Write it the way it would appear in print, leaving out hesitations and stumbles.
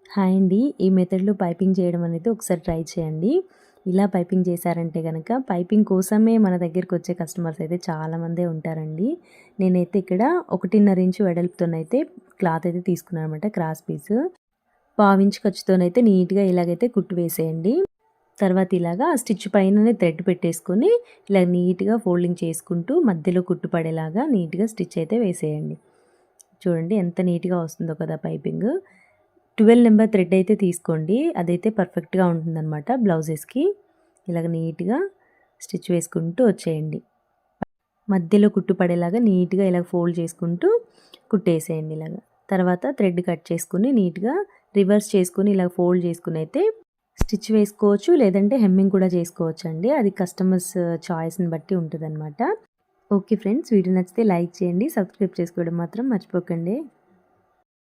Hi అండి. ఈ మెథడ్‌లో పైపింగ్ చేయడం అనేది ఒకసారి ట్రై చేయండి. ఇలా పైపింగ్ చేశారంటే గనక పైపింగ్ కోసమే మన దగ్గరకొచ్చే కస్టమర్స్ అయితే చాలామందే ఉంటారండి. నేనైతే ఇక్కడ 1.5 ఇంచు వెడల్పుతోనైతే క్లాత్ అయితే తీసుకున్నాననమాట, క్రాస్ పీస్. పావించు ఖర్చుతోనైతే నీట్‌గా ఇలాగైతే కుట్టు వేసేయండి. తర్వాత ఇలాగా స్టిచ్ పైననే థ్రెడ్ పెట్టేసుకొని ఇలా నీట్‌గా ఫోల్డింగ్ చేసుకుంటూ మధ్యలో కుట్టు పడేలాగా నీట్‌గా స్టిచ్ అయితే వేసేయండి. చూడండి ఎంత నీట్‌గా వస్తుందో కదా పైపింగ్. 12 నెంబర్ థ్రెడ్ అయితే తీసుకోండి. అదైతే పర్ఫెక్ట్‌గా ఉంటుందన్నమాట బ్లౌజెస్‌కి. ఇలాగ నీట్‌గా స్టిచ్ వేసుకుంటూ వచ్చేయండి. మధ్యలో కుట్టు పడేలాగా నీట్‌గా ఇలా ఫోల్డ్ చేసుకుంటూ కుట్టేసేయండి ఇలాగ. తర్వాత థ్రెడ్ కట్ చేసుకొని నీట్‌గా రివర్స్ చేసుకొని ఇలా ఫోల్డ్ చేసుకొని అయితే స్టిచ్ వేసుకోవచ్చు. లేదంటే హెమ్మింగ్ కూడా చేసుకోవచ్చండి. అది కస్టమర్స్ చాయిస్‌ని బట్టి ఉంటదనమాట. ఓకే ఫ్రెండ్స్, వీడియో నచ్చితే లైక్ చేయండి. సబ్స్క్రైబ్ చేసుకోవడం మాత్రం మర్చిపోకండి.